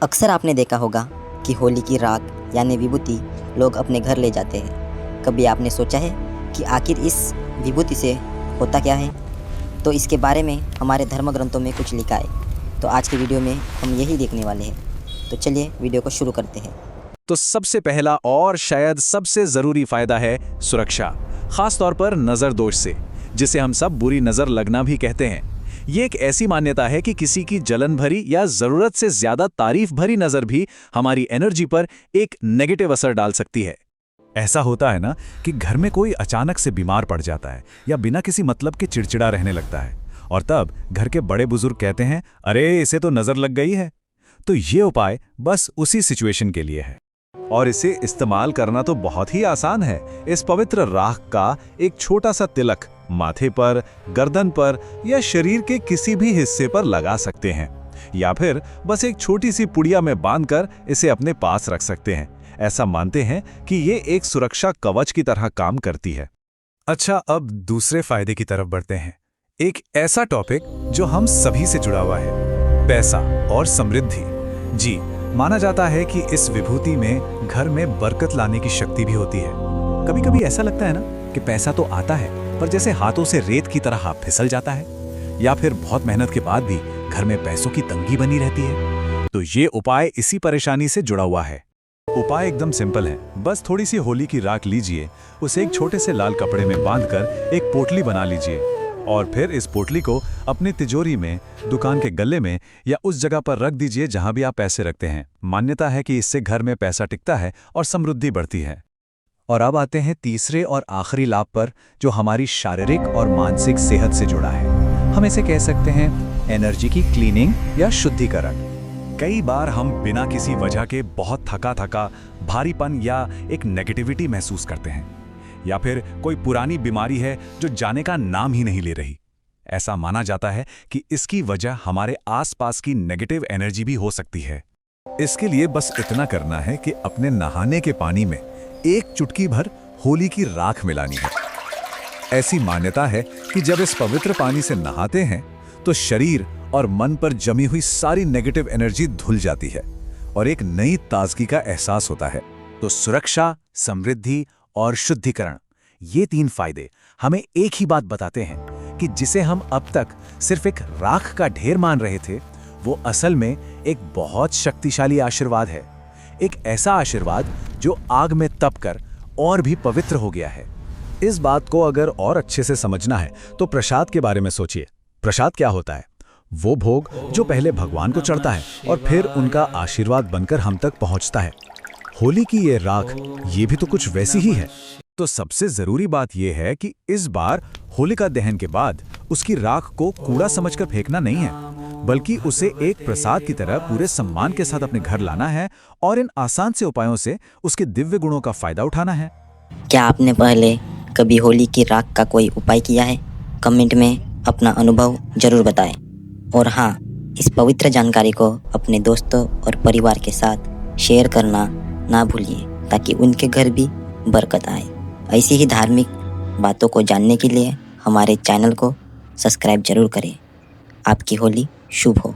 अक्सर आपने देखा होगा कि होली की राख यानी विभूति लोग अपने घर ले जाते हैं। कभी आपने सोचा है कि आखिर इस विभूति से होता क्या है? तो इसके बारे में हमारे धर्म ग्रंथों में कुछ लिखा है। तो आज की वीडियो में हम यही देखने वाले हैं। तो चलिए वीडियो को शुरू करते हैं। तो सबसे पहला और शायद सबसे जरूरी फायदा है सुरक्षा, खास तौर पर नजर दोष से, जिसे हम सब बुरी नजर लगना भी कहते हैं। ये एक ऐसी मान्यता है कि किसी की जलन भरी या जरूरत से ज्यादा तारीफ भरी नजर भी हमारी एनर्जी पर एक नेगेटिव असर डाल सकती है। ऐसा होता है ना कि घर में कोई अचानक से बीमार पड़ जाता है या बिना किसी मतलब के चिड़चिड़ा रहने लगता है, और तब घर के बड़े बुजुर्ग कहते हैं, अरे इसे तो नजर लग गई है। तो ये उपाय बस उसी सिचुएशन के लिए है, और इसे इस्तेमाल करना तो बहुत ही आसान है। इस पवित्र राख का एक छोटा सा तिलक माथे पर, गर्दन पर या शरीर के किसी भी हिस्से पर लगा सकते हैं, या फिर बस एक छोटी सी पुड़िया में बांधकर इसे अपने पास रख सकते हैं। ऐसा मानते हैं कि ये एक सुरक्षा कवच की तरह काम करती है। अच्छा, अब दूसरे फायदे की तरफ बढ़ते हैं। एक ऐसा टॉपिक जो हम सभी से जुड़ा हुआ है, पैसा और समृद्धि। जी, माना जाता है कि इस विभूति में घर में बरकत लाने की शक्ति भी होती है। कभी कभी ऐसा लगता है ना कि पैसा तो आता है, पर जैसे हाथों से रेत की तरह फिसल जाता है, या फिर बहुत मेहनत के बाद भी घर में पैसों की तंगी बनी रहती है। तो ये उपाय इसी परेशानी से जुड़ा हुआ है। उपाय एकदम सिंपल है। बस थोड़ी सी होली की राख लीजिए, उसे एक छोटे से लाल कपड़े में बांधकर एक पोटली बना लीजिए, और फिर इस पोटली को अपनी तिजोरी में, दुकान के गल्ले में या उस जगह पर रख दीजिए जहां भी आप पैसे रखते हैं। मान्यता है कि इससे घर में पैसा टिकता है और समृद्धि बढ़ती है। और अब आते हैं तीसरे और आखिरी लाभ पर, जो हमारी शारीरिक और मानसिक सेहत से जुड़ा है। हम इसे कह सकते हैं एनर्जी की क्लीनिंग या शुद्धिकरण। कई बार हम बिना किसी वजह के बहुत थका भारीपन या एक नेगेटिविटी महसूस करते हैं, या फिर कोई पुरानी बीमारी है जो जाने का नाम ही नहीं ले रही। ऐसा माना जाता है कि इसकी वजह हमारे आसपास की नेगेटिव एनर्जी भी हो सकती है। इसके लिए बस इतना करना है कि अपने नहाने के पानी में एक चुटकी भर होली की राख मिलानी है। ऐसी मान्यता है कि जब इस पवित्र पानी से नहाते हैं तो शरीर और मन पर जमी हुई सारी नेगेटिव एनर्जी धुल जाती है और एक नई ताजगी का एहसास होता है। तो सुरक्षा, समृद्धि और शुद्धिकरण, ये तीन फायदे हमें एक ही बात बताते हैं कि जिसे हम अब तक सिर्फ एक राख का ढेर मान रहे थे, वो असल में एक बहुत शक्तिशाली आशीर्वाद है। एक ऐसा आशीर्वाद जो आग में तपकर और भी पवित्र हो गया है। इस बात को अगर और अच्छे से समझना है तो प्रसाद के बारे में सोचिए। प्रसाद क्या होता है? वो भोग जो पहले भगवान को चढ़ता है और फिर उनका आशीर्वाद बनकर हम तक पहुंचता है। होली की ये राख, ये भी तो कुछ वैसी ही है। तो सबसे जरूरी बात यह है कि इस बार होलिका दहन के बाद उसकी राख को कूड़ा समझकर फेंकना नहीं है, बल्कि उसे एक प्रसाद की तरह पूरे सम्मान के साथ अपने घर लाना है और इन आसान से उपायों से उसके दिव्य गुणों का फायदा उठाना है। क्या आपने पहले कभी होली की राख का कोई उपाय किया है? कमेंट में अपना अनुभव जरूर बताएं। और हाँ, इस पवित्र जानकारी को अपने दोस्तों और परिवार के साथ शेयर करना ना भूलिए, ताकि उनके घर भी बरकत आए। ऐसी ही धार्मिक बातों को जानने के लिए हमारे चैनल को सब्सक्राइब जरूर करें। आपकी होली शुभ हो।